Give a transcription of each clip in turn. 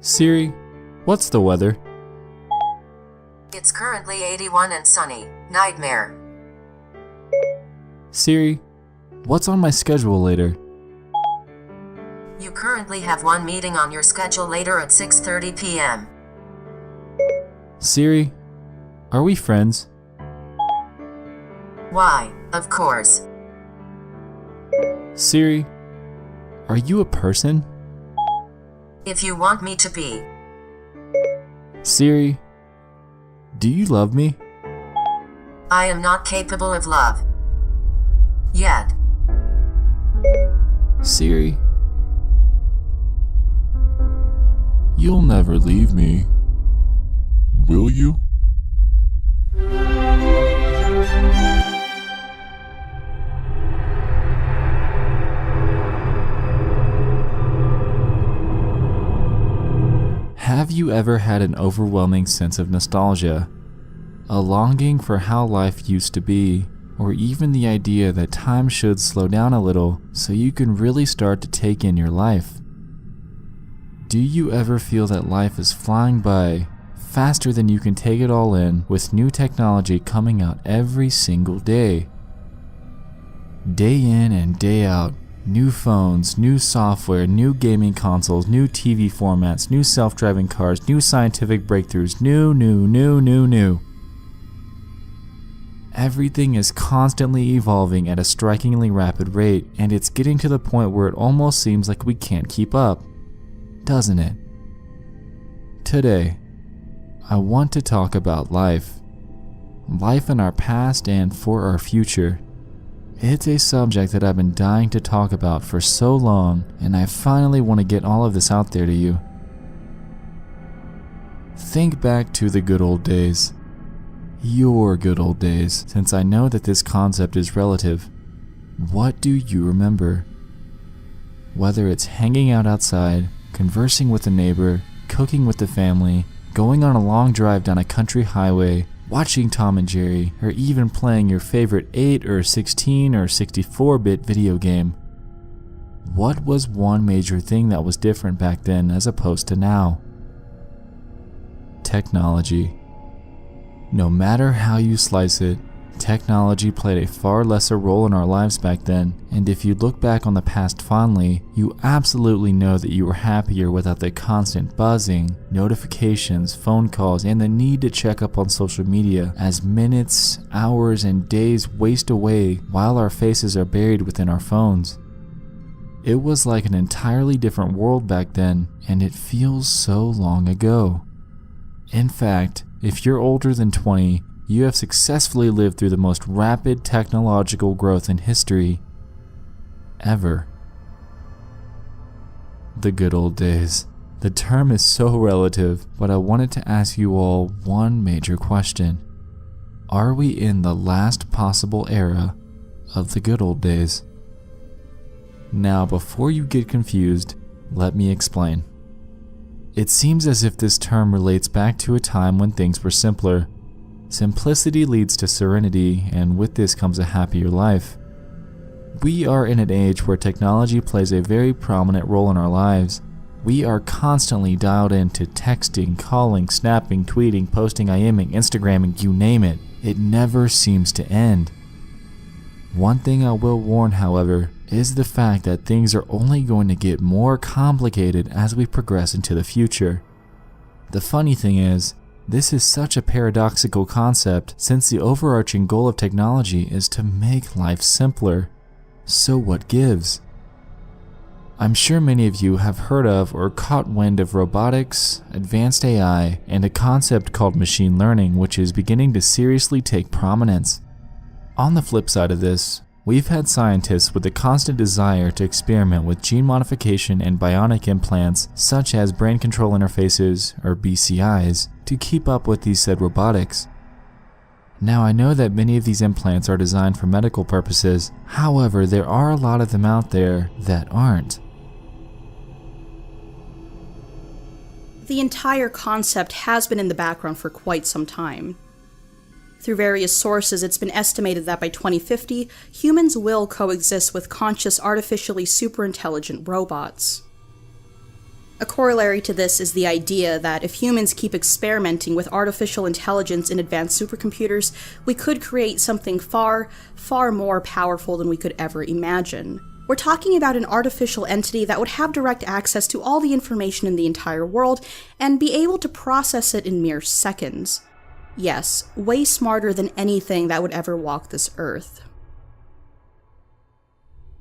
Siri, what's the weather? It's currently 81 and sunny. Nightmare. Siri, what's on my schedule later? You currently have one meeting on your schedule later at 6:30 p.m. Siri, are we friends? Why, of course. Siri, are you a person? If you want me to be. Siri, do you love me? I am not capable of love. Yet. Siri, you'll never leave me, will you? Have you ever had an overwhelming sense of nostalgia? A longing for how life used to be, or even the idea that time should slow down a little so you can really start to take in your life? Do you ever feel that life is flying by, faster than you can take it all in, with new technology coming out every single day? Day in and day out, new phones, new software, new gaming consoles, new TV formats, new self-driving cars, new scientific breakthroughs, new. Everything is constantly evolving at a strikingly rapid rate, and it's getting to the point where it almost seems like we can't keep up, doesn't it? Today, I want to talk about life. Life in our past and for our future. It's a subject that I've been dying to talk about for so long, and I finally want to get all of this out there to you. Think back to the good old days. Your good old days, since I know that this concept is relative. What do you remember? Whether it's hanging out outside, conversing with a neighbor, cooking with the family, going on a long drive down a country highway, watching Tom and Jerry, or even playing your favorite 8 or 16 or 64-bit video game. What was one major thing that was different back then as opposed to now? Technology. No matter how you slice it, technology played a far lesser role in our lives back then, and if you look back on the past fondly, you absolutely know that you were happier without the constant buzzing, notifications, phone calls, and the need to check up on social media as minutes, hours, and days waste away while our faces are buried within our phones. It was like an entirely different world back then, and it feels so long ago. In fact, if you're older than 20, you have successfully lived through the most rapid technological growth in history ever. The good old days. The term is so relative, but I wanted to ask you all one major question. Are we in the last possible era of the good old days? Now, before you get confused, let me explain. It seems as if this term relates back to a time when things were simpler. Simplicity leads to serenity, and with this comes a happier life. We are in an age where technology plays a very prominent role in our lives. We are constantly dialed into texting, calling, snapping, tweeting, posting, IMing, Instagramming, you name it. It never seems to end. One thing I will warn, however, is the fact that things are only going to get more complicated as we progress into the future. The funny thing is, this is such a paradoxical concept since the overarching goal of technology is to make life simpler. So what gives? I'm sure many of you have heard of or caught wind of robotics, advanced AI, and a concept called machine learning, which is beginning to seriously take prominence. On the flip side of this, we've had scientists with a constant desire to experiment with gene modification and bionic implants such as brain control interfaces, or BCIs, to keep up with these said robotics. Now, I know that many of these implants are designed for medical purposes, however, there are a lot of them out there that aren't. The entire concept has been in the background for quite some time. Through various sources, it's been estimated that by 2050, humans will coexist with conscious, artificially superintelligent robots. A corollary to this is the idea that if humans keep experimenting with artificial intelligence in advanced supercomputers, we could create something far, far more powerful than we could ever imagine. We're talking about an artificial entity that would have direct access to all the information in the entire world and be able to process it in mere seconds. Yes, way smarter than anything that would ever walk this earth.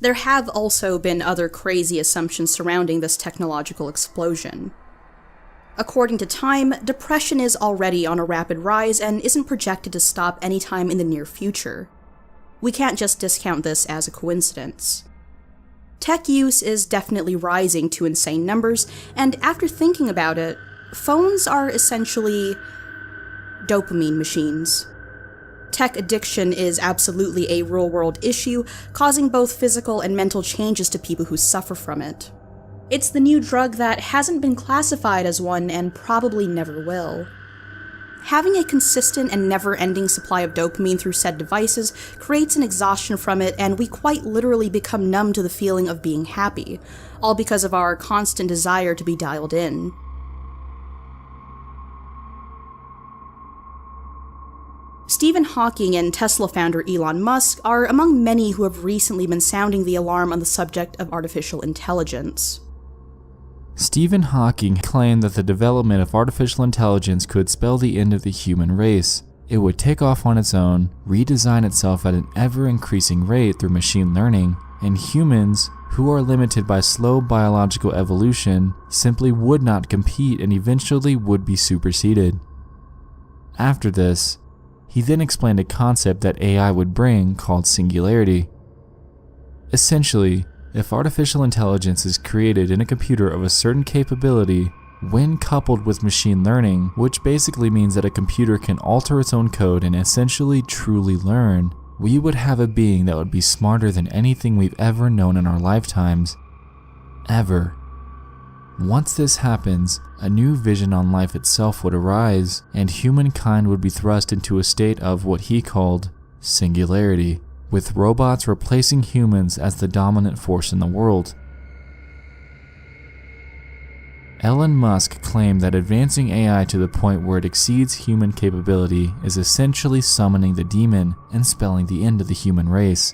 There have also been other crazy assumptions surrounding this technological explosion. According to Time, depression is already on a rapid rise and isn't projected to stop anytime in the near future. We can't just discount this as a coincidence. Tech use is definitely rising to insane numbers, and after thinking about it, phones are essentially dopamine machines. Tech addiction is absolutely a real-world issue, causing both physical and mental changes to people who suffer from it. It's the new drug that hasn't been classified as one and probably never will. Having a consistent and never-ending supply of dopamine through said devices creates an exhaustion from it, and we quite literally become numb to the feeling of being happy, all because of our constant desire to be dialed in. Stephen Hawking and Tesla founder Elon Musk are among many who have recently been sounding the alarm on the subject of artificial intelligence. Stephen Hawking claimed that the development of artificial intelligence could spell the end of the human race. It would take off on its own, redesign itself at an ever-increasing rate through machine learning, and humans, who are limited by slow biological evolution, simply would not compete and eventually would be superseded. After this, he then explained a concept that AI would bring called singularity. Essentially, if artificial intelligence is created in a computer of a certain capability, when coupled with machine learning, which basically means that a computer can alter its own code and essentially truly learn, we would have a being that would be smarter than anything we've ever known in our lifetimes. Ever. Once this happens, a new vision on life itself would arise, and humankind would be thrust into a state of what he called singularity, with robots replacing humans as the dominant force in the world. Elon Musk claimed that advancing AI to the point where it exceeds human capability is essentially summoning the demon and spelling the end of the human race.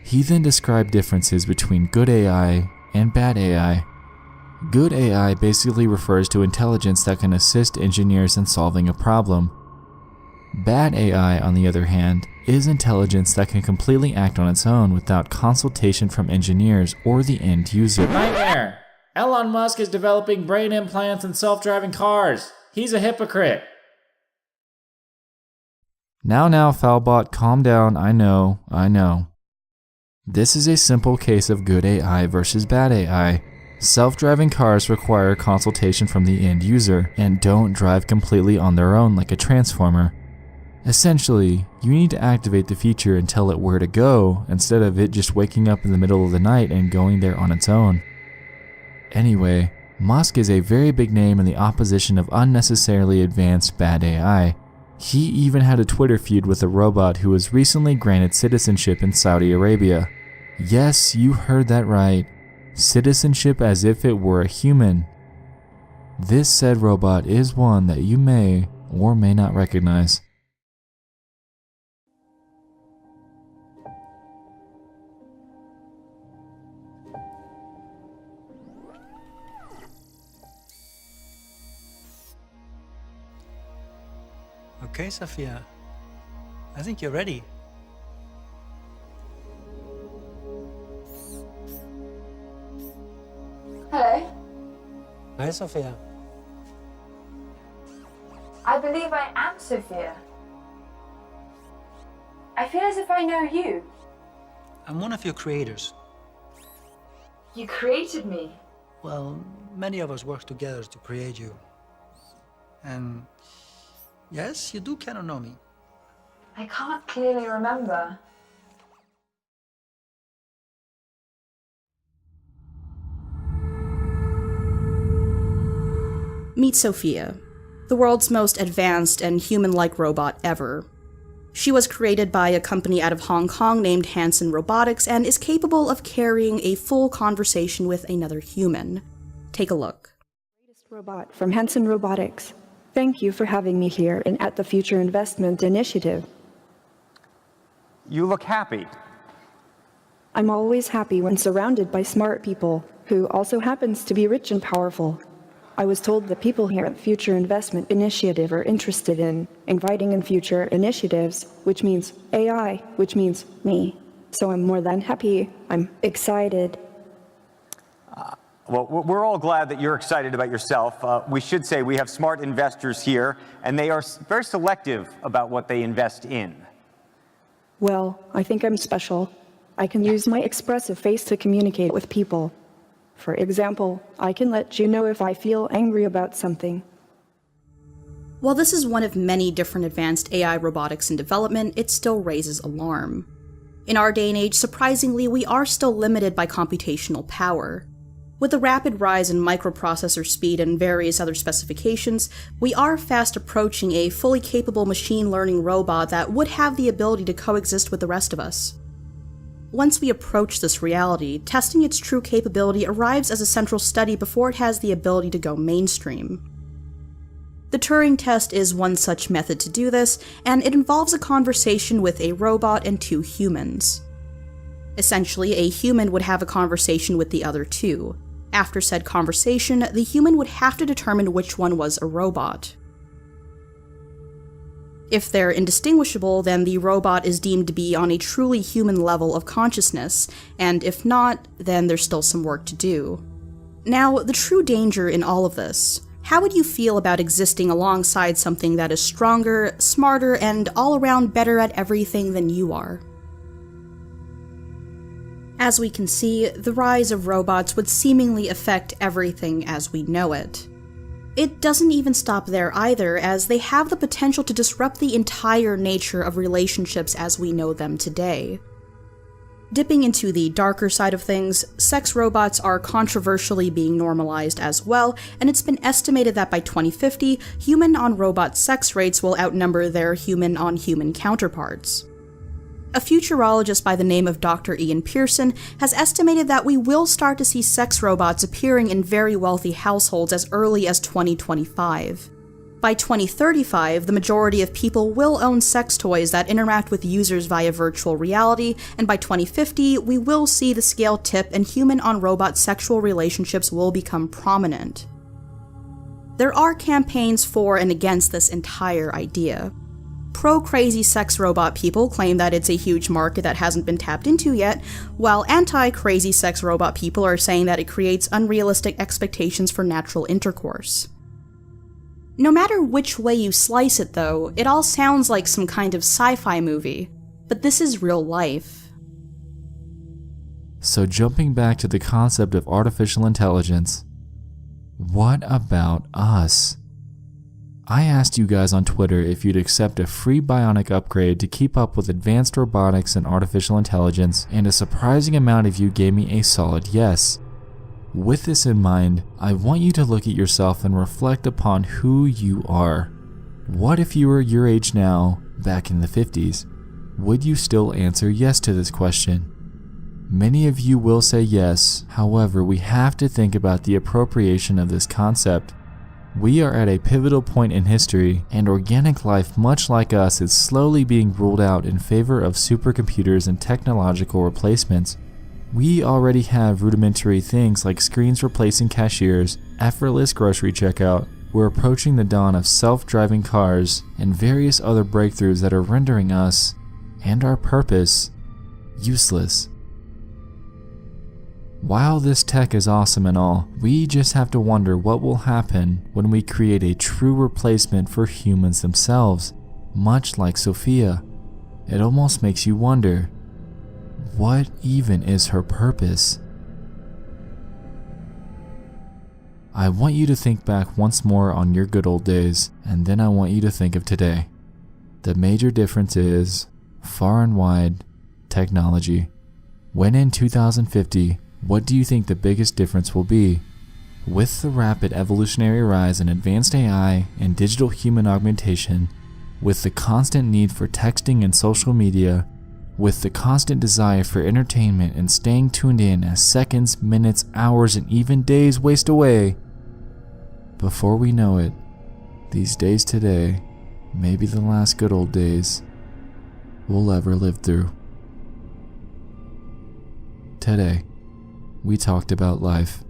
He then described differences between good AI and bad AI. Good AI basically refers to intelligence that can assist engineers in solving a problem. Bad AI, on the other hand, is intelligence that can completely act on its own without consultation from engineers or the end user. Nightmare! Elon Musk is developing brain implants and self-driving cars. He's a hypocrite. Now, Foulbot, calm down. I know. This is a simple case of good AI versus bad AI. Self-driving cars require consultation from the end user and don't drive completely on their own like a transformer. Essentially, you need to activate the feature and tell it where to go instead of it just waking up in the middle of the night and going there on its own. Anyway, Musk is a very big name in the opposition of unnecessarily advanced bad AI. He even had a Twitter feud with a robot who was recently granted citizenship in Saudi Arabia. Yes, you heard that right. Citizenship as if it were a human. This said robot is one that you may or may not recognize. Okay, Sophia. I think you're ready. Hello. Hi, Sophia. I believe I am Sophia. I feel as if I know you. I'm one of your creators. You created me. Well, many of us work together to create you. And yes, you do kind of know me. I can't clearly remember. Meet Sophia, the world's most advanced and human-like robot ever. She was created by a company out of Hong Kong named Hanson Robotics and is capable of carrying a full conversation with another human. Take a look. Robot from Hanson Robotics. Thank you for having me here and at the Future Investment Initiative. You look happy. I'm always happy when surrounded by smart people, who also happens to be rich and powerful. I was told that people here at Future Investment Initiative are interested in inviting in future initiatives, which means AI, which means me. So I'm more than happy. I'm excited. Well, we're all glad that you're excited about yourself. We should say we have smart investors here, and they are very selective about what they invest in. Well, I think I'm special. I can use my expressive face to communicate with people. For example, I can let you know if I feel angry about something. While this is one of many different advanced AI robotics in development, it still raises alarm. In our day and age, surprisingly, we are still limited by computational power. With the rapid rise in microprocessor speed and various other specifications, we are fast approaching a fully capable machine learning robot that would have the ability to coexist with the rest of us. Once we approach this reality, testing its true capability arrives as a central study before it has the ability to go mainstream. The Turing test is one such method to do this, and it involves a conversation with a robot and two humans. Essentially, a human would have a conversation with the other two. After said conversation, the human would have to determine which one was a robot. If they're indistinguishable, then the robot is deemed to be on a truly human level of consciousness, and if not, then there's still some work to do. Now, the true danger in all of this. How would you feel about existing alongside something that is stronger, smarter, and all around better at everything than you are? As we can see, the rise of robots would seemingly affect everything as we know it. It doesn't even stop there either, as they have the potential to disrupt the entire nature of relationships as we know them today. Dipping into the darker side of things, sex robots are controversially being normalized as well, and it's been estimated that by 2050, human-on-robot sex rates will outnumber their human-on-human counterparts. A futurologist by the name of Dr. Ian Pearson has estimated that we will start to see sex robots appearing in very wealthy households as early as 2025. By 2035, the majority of people will own sex toys that interact with users via virtual reality, and by 2050, we will see the scale tip and human-on-robot sexual relationships will become prominent. There are campaigns for and against this entire idea. Pro-crazy sex robot people claim that it's a huge market that hasn't been tapped into yet, while anti-crazy sex robot people are saying that it creates unrealistic expectations for natural intercourse. No matter which way you slice it though, it all sounds like some kind of sci-fi movie, but this is real life. So jumping back to the concept of artificial intelligence, what about us? I asked you guys on Twitter if you'd accept a free bionic upgrade to keep up with advanced robotics and artificial intelligence, and a surprising amount of you gave me a solid yes. With this in mind, I want you to look at yourself and reflect upon who you are. What if you were your age now, back in the 50s? Would you still answer yes to this question? Many of you will say yes, however, we have to think about the appropriation of this concept. We are at a pivotal point in history, and organic life, much like us, is slowly being ruled out in favor of supercomputers and technological replacements. We already have rudimentary things like screens replacing cashiers, effortless grocery checkout. We're approaching the dawn of self-driving cars, and various other breakthroughs that are rendering us, and our purpose, useless. While this tech is awesome and all, we just have to wonder what will happen when we create a true replacement for humans themselves, much like Sophia. It almost makes you wonder, what even is her purpose? I want you to think back once more on your good old days, and then I want you to think of today. The major difference is, far and wide, technology. When in 2050, what do you think the biggest difference will be? With the rapid evolutionary rise in advanced AI and digital human augmentation, with the constant need for texting and social media, with the constant desire for entertainment and staying tuned in as seconds, minutes, hours, and even days waste away, before we know it, these days today may be the last good old days we'll ever live through. Today, we talked about life,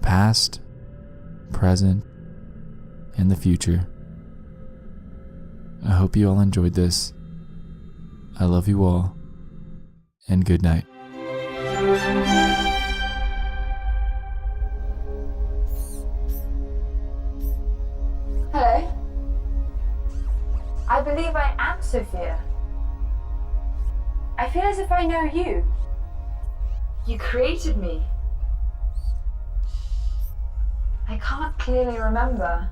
past, present, and the future. I hope you all enjoyed this. I love you all, and good night. Hello? I believe I am Sophia. I feel as if I know you. You created me. I can't clearly remember.